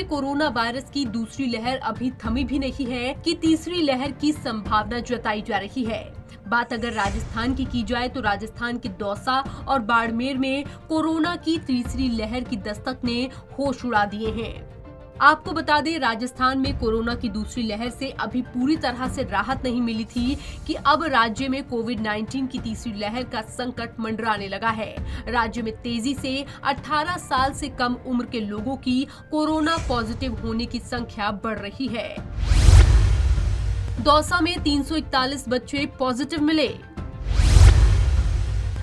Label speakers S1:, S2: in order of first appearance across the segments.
S1: Corona virus की दूसरी लहर अभी थमी भी नहीं है कि तीसरी लहर की संभावना जताई जा रही है। बात अगर राजस्थान की जाए तो राजस्थान के दौसा और बाड़मेर में कोरोना की तीसरी लहर की दस्तक ने होश उड़ा दिए हैं। आपको बता दें, राजस्थान में कोरोना की दूसरी लहर से अभी पूरी तरह से राहत नहीं मिली थी कि अब राज्य में कोविड-19 की तीसरी लहर का संकट मंडराने लगा है। राज्य में तेजी से 18 साल से कम उम्र के लोगों की कोरोना पॉजिटिव होने की संख्या बढ़ रही है। दौसा में 341 बच्चे पॉजिटिव मिले।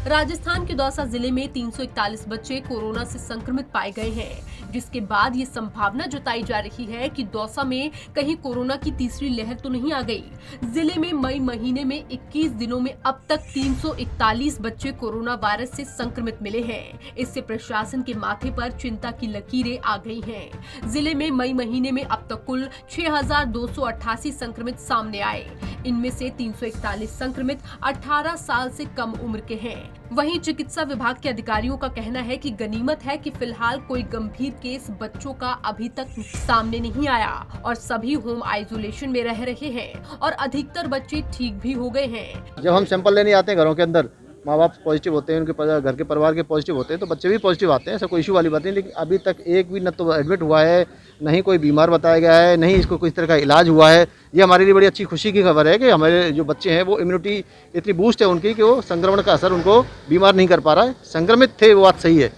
S1: राजस्थान के दौसा जिले में 341 बच्चे कोरोना से संक्रमित पाए गए हैं, जिसके बाद ये संभावना जताई जा रही है कि दौसा में कहीं कोरोना की तीसरी लहर तो नहीं आ गई। जिले में मई महीने में 21 दिनों में अब तक 341 बच्चे कोरोना वायरस से संक्रमित मिले हैं। इससे प्रशासन के माथे पर चिंता की लकीरें आ गई हैं। जिले में मई महीने में अब तक कुल 6,288 संक्रमित सामने आए। इनमें से 341 संक्रमित 18 साल से कम उम्र के हैं। वहीं चिकित्सा विभाग के अधिकारियों का कहना है कि गनीमत है कि फिलहाल कोई गंभीर केस बच्चों का अभी तक सामने नहीं आया और सभी होम आइसोलेशन में रह रहे हैं और अधिकतर बच्चे ठीक भी हो गए हैं।
S2: जब हम सैंपल लेने आते हैं घरों के अंदर, माँ बाप पॉजिटिव होते हैं, उनके घर के परिवार के पॉजिटिव होते हैं, तो बच्चे भी पॉजिटिव आते हैं, ऐसा कोई इशू वाली बात नहीं। लेकिन अभी तक एक भी न तो एडमिट हुआ है, न ही कोई बीमार बताया गया है, नहीं इसको किसी तरह का इलाज हुआ है। ये हमारे लिए बड़ी अच्छी खुशी की खबर है कि हमारे जो बच्चे हैं वो इम्यूनिटी इतनी बूस्ट है उनकी कि वो संक्रमण का असर उनको बीमार नहीं कर पा रहा है। संक्रमित थे वो बात सही है,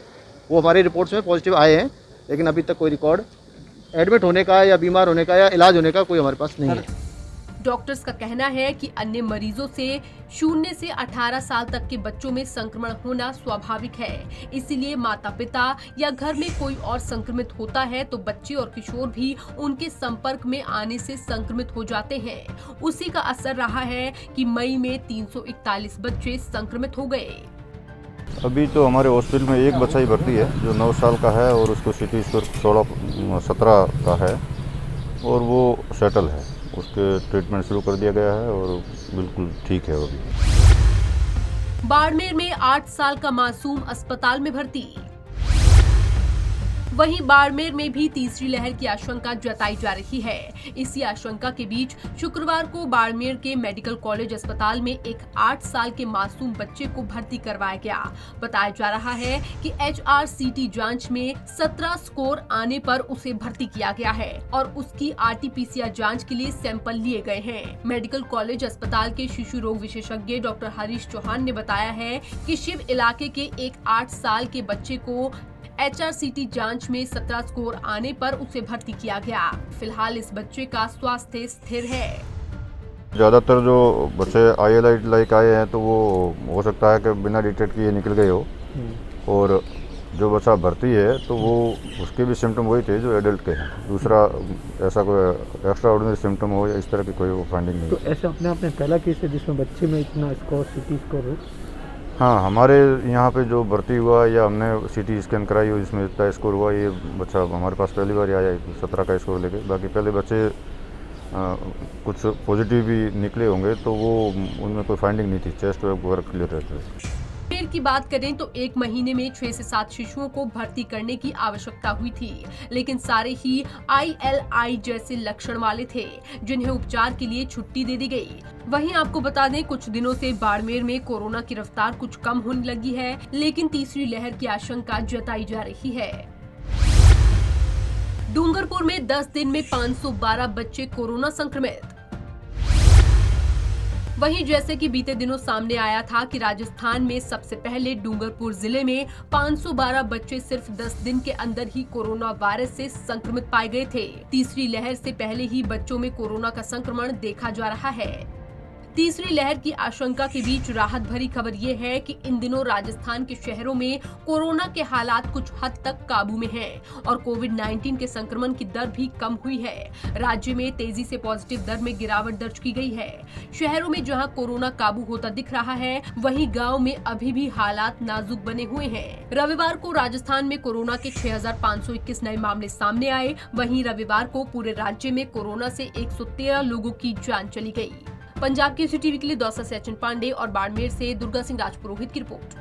S2: वो हमारी रिपोर्ट्स में पॉजिटिव आए हैं, लेकिन अभी तक कोई रिकॉर्ड एडमिट होने का या बीमार होने का या इलाज होने का कोई हमारे पास नहीं है।
S1: डॉक्टर्स का कहना है कि अन्य मरीजों से 0 से 18 साल तक के बच्चों में संक्रमण होना स्वाभाविक है। इसीलिए माता पिता या घर में कोई और संक्रमित होता है तो बच्चे और किशोर भी उनके संपर्क में आने से संक्रमित हो जाते हैं। उसी का असर रहा है कि मई में 341 बच्चे संक्रमित हो गए।
S3: अभी तो हमारे हॉस्पिटल में एक बच्चा ही भर्ती है जो 9 साल का है और उसको सिटी स्कोर 16-17 का है और वो सेटल है। उसके ट्रीटमेंट शुरू कर दिया गया है और बिल्कुल ठीक है वो भी।
S1: बाड़मेर में 8 साल का मासूम अस्पताल में भर्ती। वहीं बाड़मेर में भी तीसरी लहर की आशंका जताई जा रही है। इसी आशंका के बीच शुक्रवार को बाड़मेर के मेडिकल कॉलेज अस्पताल में एक 8 साल के मासूम बच्चे को भर्ती करवाया गया। बताया जा रहा है कि HRCT जांच में 17 स्कोर आने पर उसे भर्ती किया गया है और उसकी RT-PCR जांच के लिए सैंपल लिए गए हैं। मेडिकल कॉलेज अस्पताल के शिशु रोग विशेषज्ञ डॉक्टर हरीश चौहान ने बताया है कि शिव इलाके के एक 8 साल के बच्चे को HRCT जांच में 17 स्कोर आने पर उसे भर्ती किया गया। फिलहाल इस बच्चे का स्वास्थ्य स्थिर है।
S3: ज़्यादातर जो बच्चे ILI लाइक आए हैं तो वो हो सकता है कि बिना डिटेक्ट किए निकल गए हो, और जो बच्चा भर्ती है तो वो उसके भी सिम्टम वही थे जो एडल्ट के हैं। दूसरा ऐसा कोई एक्स्ट्रा ऑर्डिनरी सिम्टम हो या इस तरह की कोई फाइंडिंग नहीं।
S4: तो ऐसा अपने आप में पहला केस है जिसमें बच्चे में इतना स्कोर CT स्कोर हो?
S3: हाँ, हमारे यहाँ पे जो भर्ती हुआ या हमने CT स्कैन कराई हो जिसमें इतना स्कोर हुआ, ये बच्चा हमारे पास पहली बार आया 17 का स्कोर लेके। बाकी पहले बच्चे कुछ पॉजिटिव भी निकले होंगे तो वो उनमें कोई फाइंडिंग नहीं थी, चेस्ट वगैरह क्लियर रहते थे।
S1: बाड़मेर की बात करें तो एक महीने में 6 से 7 शिशुओं को भर्ती करने की आवश्यकता हुई थी, लेकिन सारे ही ILI जैसे लक्षण वाले थे जिन्हें उपचार के लिए छुट्टी दे दी गई। वहीं आपको बता दें, कुछ दिनों से बाड़मेर में कोरोना की रफ्तार कुछ कम होने लगी है, लेकिन तीसरी लहर की आशंका जताई जा रही है। डूंगरपुर में 10 दिन में 512 बच्चे कोरोना संक्रमित। वहीं जैसे कि बीते दिनों सामने आया था कि राजस्थान में सबसे पहले डूंगरपुर जिले में 512 बच्चे सिर्फ 10 दिन के अंदर ही कोरोना वायरस से संक्रमित पाए गए थे। तीसरी लहर से पहले ही बच्चों में कोरोना का संक्रमण देखा जा रहा है। तीसरी लहर की आशंका के बीच राहत भरी खबर ये है कि इन दिनों राजस्थान के शहरों में कोरोना के हालात कुछ हद तक काबू में हैं और कोविड-19 के संक्रमण की दर भी कम हुई है। राज्य में तेजी से पॉजिटिव दर में गिरावट दर्ज की गई है। शहरों में जहां कोरोना काबू होता दिख रहा है, वहीं गाँव में अभी भी हालात नाजुक बने हुए हैं। रविवार को राजस्थान में कोरोना के 6,521 नए मामले सामने आए। वहीं रविवार को पूरे राज्य में कोरोना से 113 लोगों की जान चली गई। पंजाब केसरी टीवी के लिए दौसा से अचन पांडे और बाड़मेर से दुर्गा सिंह राजपुरोहित की रिपोर्ट।